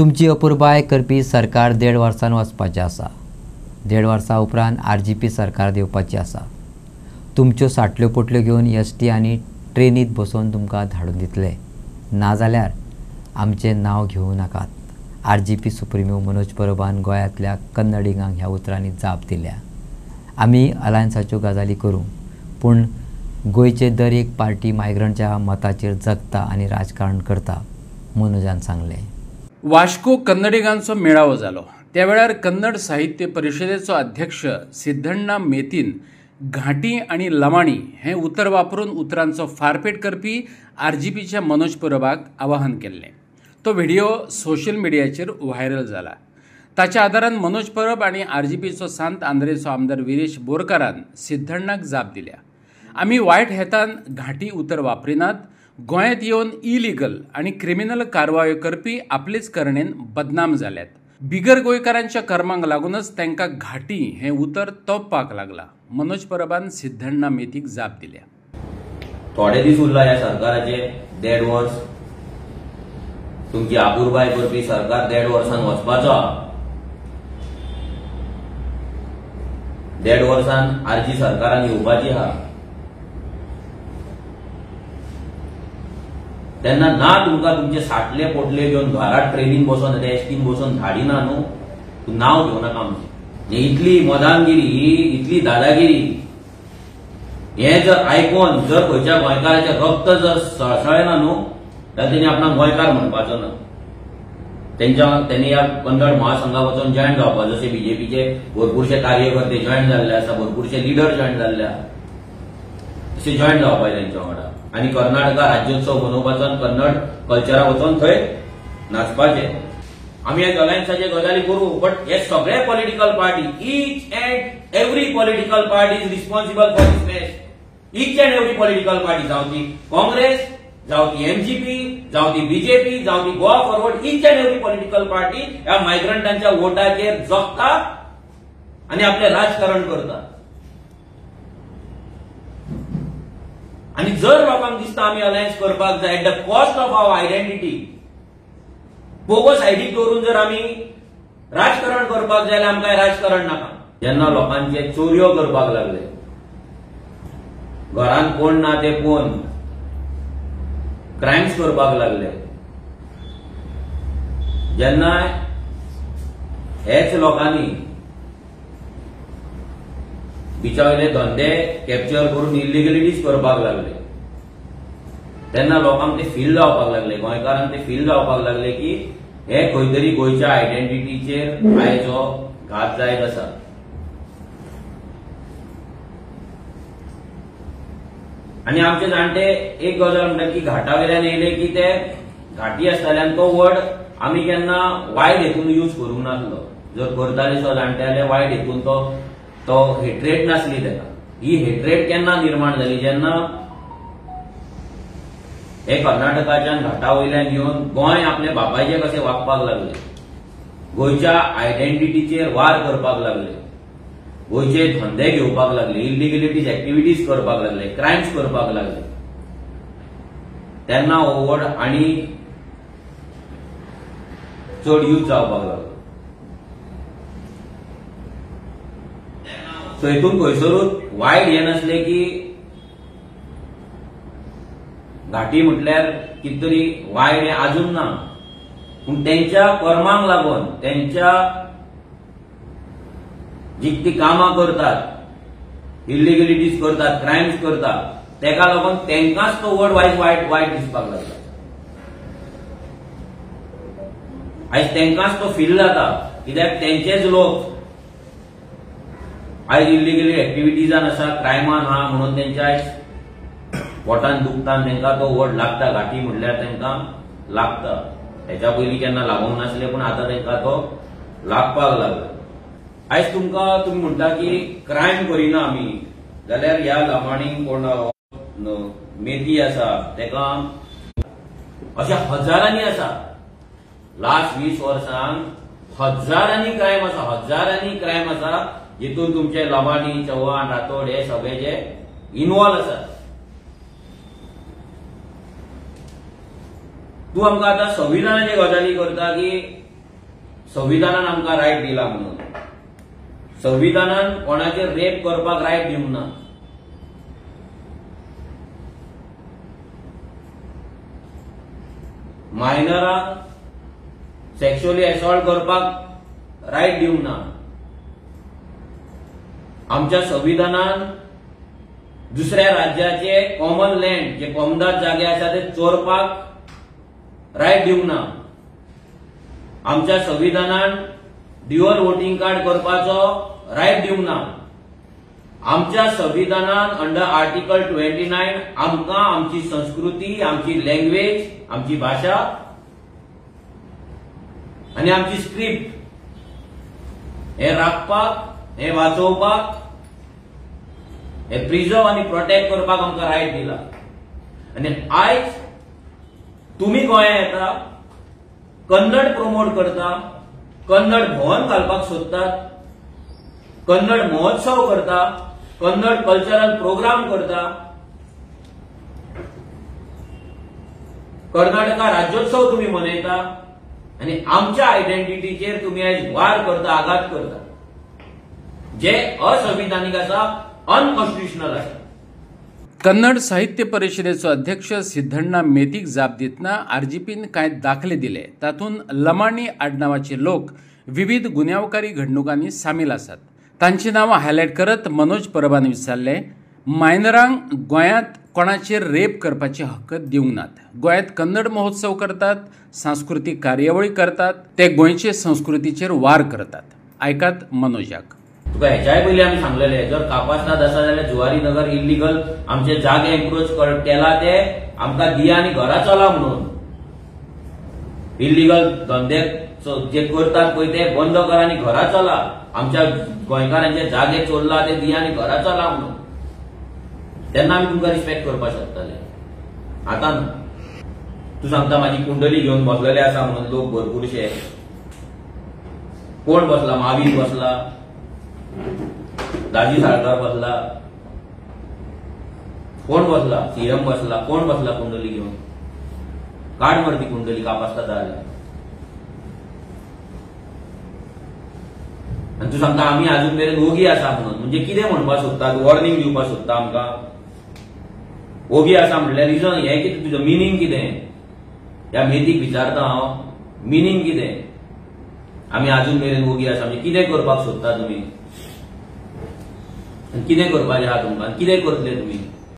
तुमची अपुरबाय करपी सरकार 1.5 वर्सान वचपाचें आसा। 1.5 वर्सां उपरांत RGP सरकार येवपाची आसा। तुमच्यो साटल्यो पोटल्यो घेवन ST आनी ट्रेनीत बसोवन तुमकां धाडून दितले। नाजाल्यार आमचें नांव घेवं नाकात। RGP सुप्रिमो मनोज परबान गोंयांतल्या कन्नडिगांक ह्या उतरांनी जाप दिल्या। आमी अलायन्साच्यो गजाली करूं, पूण गोंयचे दर एक पार्टी मायग्रंटच्या मताचेर जगता आनी राजकारण करता, मनोजान सांगलें। वास्को कन्नडिगांचो मेळावो जालो। त्या वेळार कन्नड साहित्य परिशदेचो अध्यक्ष सिद्धण्णा मेतीन घाटी आणि लमाणी हे उतर वापरून उतरांचो फारपेट करपी RGPच्या मनोज परबाक आवाहन केल्लें। तो व्हिडिओ सोशल मिडियाचेर व्हायरल जाला। ताच्या आदारान मनोज परब आणि RGPचो सांत आंद्रेचो आमदार विरेश बोरकारान सिद्धण्णाक जाप दिल्या। आमी वायट हेतान घाटी उतर वापरिनात। गोंयांत येवन इलिगल आणि क्रिमिनल कारवायो करपी आपलेच करणेन बदनाम जाल्यात। बिगर गोंयकारांच्या कर्मांक लागूनच तांकां घाटी हे उतर तोपपाक लागला। मनोज परबान सिद्धण्णा मेतीक जाप दिल्या। थोडे दीस उरला ह्या सरकाराचे 1.5 वर्स। तुमची आपुरबाय करपी सरकार 1.5 वर्सान वचपाचो। 1.5 वर्सान RG सरकारान येवपाची आहा। तेन्ना ना तुमकां तुमचे साटले पोटले घेवन घरात ट्रेनीन बसोन STन बसोन धाडिना न्हू, तूं नांव घेवं नाका आमचें। इतली मदानगिरी, इतली दादागिरी हे जर आयकोन जर खंयच्या गोंयकाराचें रक्त जर सळसळेना न्हू, जाल्यार तेणी आपणाक गोंयकार म्हणपाचो ना। त्यांनी ह्या कन्नड महासंघाक वचून जॉयन जावपा, जसे BJPचे भरपूरशे कार्यकर्ते जॉयन जाल्ले आसा, भरपूरशे लिडर जॉयन जाल्ले आसा, तशें जॉयन जावपा जाय तेंच्या वांगडा। आनी कर्नाटका राज्योत्सव मनोवपाचो आनी कन्नड कल्चराक वचून थंय नाचपाचें। आमी ह्या अलायन्साचे गजाली करूं, बट हे सगळे political party, each and every political party is responsible for this match. Each and every political party, जावं ती काँग्रेस, जावं ती MGP, जावं ती BJP, जावं ती Goa forward, each and every political party ह्या मायग्रंटांच्या वोटाचेर जगता आनी आपलें राजकारण करता। आणि जर लोकांक दिसता आमी अलायन्स करपाक जाय at the cost of our identity, bogus ID दवरून जर आमी राजकारण करपाक जाय जाल्यार आमकां राजकारण नाका। जेन्ना लोकांचे चोरयो करपाक लागले, घरांत कोण ना ते कोण क्रायम्स करपाक लागले, जेन्ना हेच लोकांनी बिचावले धंदे कॅप्चर करून इलिगलिटीज करपाक लागले, तेन्ना लोकांक ते फील जावपाक लागले, गोंयकारांक ते फील जावपाक लागले की हे खंय तरी गोंयच्या आयडेंटिटीचेर आयज हो घात जायत आसा। आनी आमचे जाणटे एक गजाल म्हणटात की घाटा वयल्यान येयले की ते घाटी आसताल्यान तो वर्ड आमी केन्ना वायट हेतून यूज करूंक नासलो। जर करताले सो जाणट्याले वायट हेतून तो हेट्रेट नासली तेका। ही हेट्रेट केन्ना निर्माण जाली, जेन्ना हे कर्नाटकाच्या घाटा वयल्यान येवन गोंय आपले बापायचे कशें वागपाक लागले, गोंयच्या आयडेंटिटीचेर वार करपाक लागले, गोंयचे धंदे घेवपाक लागले, इलिगलिटीज एक्टिविटीज करपाक लागले, क्रायम्स करपाक लागले, तेन्ना हो वर्ड आनी चड यूज जावपाक लागलो। सो हितून खंयसरूच वायट हे नसले की घाटी म्हटल्यार कितें तरी वायट हे आजून ना, पूण तेंच्या कर्मांक लागून, तेंच्या जी ती कामां करतात, इलिगलिटीज करतात, क्रायम्स करतात, तेका लागून तेंकाच तो वर्ड वायट दिसपाक लागला। आयज तेंकाच तो फील जाता, कित्याक तेंचेच लोक आयज इलिगल एक्टिविटीजान आसा, क्रायमान आहा, म्हणून तेंच्या आयज पोटान दुखता, तेंकां तो वर्ड लागता। घाटी म्हटल्यार तेंकां लागता। हेच्या पयलीं केन्ना लागूंक नासले, पूण आतां तेंकां तो लागपाक लागला। आयज तुमी म्हणटा की क्रायम करिना आमी, जाल्यार ह्या लमाणीक कोण मेती आसा तेका अशा हजारांनी आसा। लास्ट 20 वर्सांक हजारांनी क्रायम आसा, जितून तुमचे लमाणी, चव्हाण, राठोड हे सगळे जे इन्वॉल्व आसात। तू आमकां आतां संविधानाची गजाली करता की संविधानान आमकां रायट दिला म्हणून. संविधानान कोणाचेर रेप करपाक रायट दिवंक ना. मायनरांक सेक्शुअली असॉल्ट करपाक रायट दिवंक ना. आमच्या संविधानान दुसऱ्या राज्याचे कॉमन लँड जे कोमदाद जागे आसा ते चोरपाक रायट दिवंक ना. आमच्या संविधानान ड्युअल वोटिंग कार्ड करपाचो रायट दिवंक ना. आमच्या संविधानान अंडर आर्टिकल 29 आमकां आमची संस्कृती, आमची लँग्वेज, आमची भाषा आनी आमची स्क्रिप्ट हे राखपाक, हे वाचोवपाक, हे प्रिजर्व आनी प्रोटेक्ट करपाक आमकां रायट दिला. आनी आयज तुम्ही गोंया येता, कन्नड प्रमोट करता, कन्नड भवन घालपाक सोदतात, कन्नड महोत्सव करता, कन्नड कल्चरल प्रोग्राम करता, कर्नाटका राज्योत्सव तुम्ही मनयता आणि आमच्या आयडेंटिटीचेर तुम्ही आज वार करता, आघात करता, जे असंविधानिक आसा, अनकॉन्स्टिट्युशनल आसा. कन्नड साहित्य परिषदेचो अध्यक्ष सिद्धण्णा मेतीक जाप दितना आरजीपीन कांय दाखले दिले. तातूंत लमाणी आडनावाचे लोक विविध गुन्यांवकारी घडणुकांनी सामील आसात. तांची नांवां हायलायट करत मनोज परबान विचारले, मायनरांक गोंयांत कोणाचेर रेप करपाचे हक्क दिवंक नात. गोंयांत कन्नड महोत्सव करतात, सांस्कृतीक कार्यावळी करतात, ते गोंयचे संस्कृतीचेर वार करतात. आयकात मनोजाक. तुका हेच्याय पयलीं आमी सांगलेले, जर कापास्ताद आसा जाल्यार जुवारी नगर इल्लीगल आमचे जागे एन्क्रोच केला ते आमकां दिया आनी घरा चला म्हणून. इल्लीगल धंदे जे करतात पळय ते बंद करा आनी घरा चला. आमच्या गोंयकारांचे जागे चोरला ते दिया आनी घरा चला म्हणून. तेन्ना आमी तुमकां रिस्पेक्ट करपाक शकताले. आतां तूं सांगता म्हाजी कुंडली घेवन बसलेले आसा म्हणून लोक भरपूरशे. कोण बसला? महावीर बसला, दाजी साळकार बसला, कोण बसला? सीएम बसला, कोण बसला कुंडली घेऊन? काढ मरती कुंडली कापास्ताद जाल्यार. आनी तूं सांगता आमी आजून मेरेन ओगी आसा म्हणून. म्हणजे कितें म्हणपाक सोदता? वॉर्निंग दिवपाक सोदता आमकां? ओगी आसा म्हणल्यार रिजन हें कितें? तुजो मिनींग कितें? ह्या मेतीक विचारता हांव, मिनींग कितें? आमी आजून मेरेन ओगी आसा म्हणजे कितें करपाक सोदता तुमी? कितें करपाचें आहा तुमकां? कितें करतले तुमी?